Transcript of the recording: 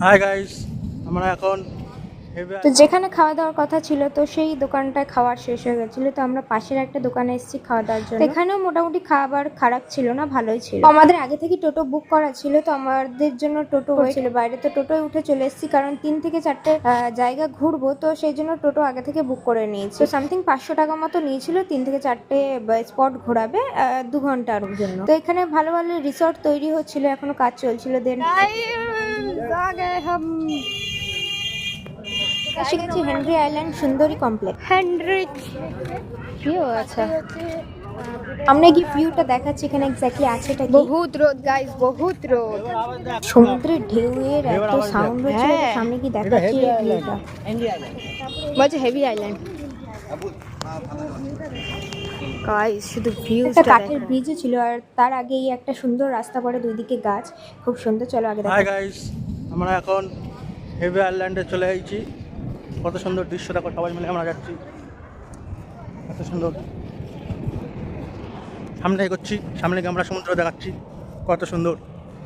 Hi guys, আমরা এখন তো যেখানে খাওয়া দাওয়ার কথা ছিল তো সেই দোকানটায় খাওয়ার শেষ হয়ে গেছিল, তো আমরা পাশের একটা দোকানে এসেছি খাওয়া দাওয়ার জন্য। এখানেও মোটামুটি খাবার খারাপ ছিল না, ভালোই ছিল। আমাদের আগে থেকে টোটো বুক করা ছিল, তো আমাদের জন্য টোটো ছিল বাইরে, তো টোটোয় উঠে চলে এসেছি কারণ 3 থেকে 4টে জায়গা ঘুরবো, তো সেই জন্য টোটো আগে থেকে বুক করে নিয়েছি। তো সামথিং 500 টাকা মতো নিয়েছিল 3 থেকে 4টে স্পট ঘোরাবে 2 ঘন্টার জন্য। তো এখানে ভালো ভালো রিসর্ট তৈরি হচ্ছিল, এখনো কাজ চলছিল। দেন এসে গেছি হেনরি আইল্যান্ড সুন্দরী কমপ্লেক্স। ভিউ আছে, আমরা কি ভিউটা দেখাচ্ছি এখানে এক্স্যাক্টলি আছেটা কি। বহুত রোদ গাইস, বহুত রোদ। সমুদ্রের ঢেউয়ের এত সাউন্ড হচ্ছে, হ্যাঁ। সামনে কি দেখাচ্ছি এই ভিউটা। বলছে হেভি আইল্যান্ড গাইস, শুধু একটা ভিউটা কাঠের ব্রিজও ছিল, আর তার আগেই একটা সুন্দর রাস্তা পড়ে, দুই দিকে গাছ, খুব সুন্দর। চলো আগে হাই দেখো। গাইস, আমরা এখন হেভি আইল্যান্ডে চলে এসেছি। কত সুন্দর দৃশ্য দেখো, সবাই মিলে আমরা যাচ্ছি। কত সুন্দর, সামনে এগোচ্ছি, সামনে গিয়ে আমরা সমুদ্র দেখাচ্ছি। কত সুন্দর।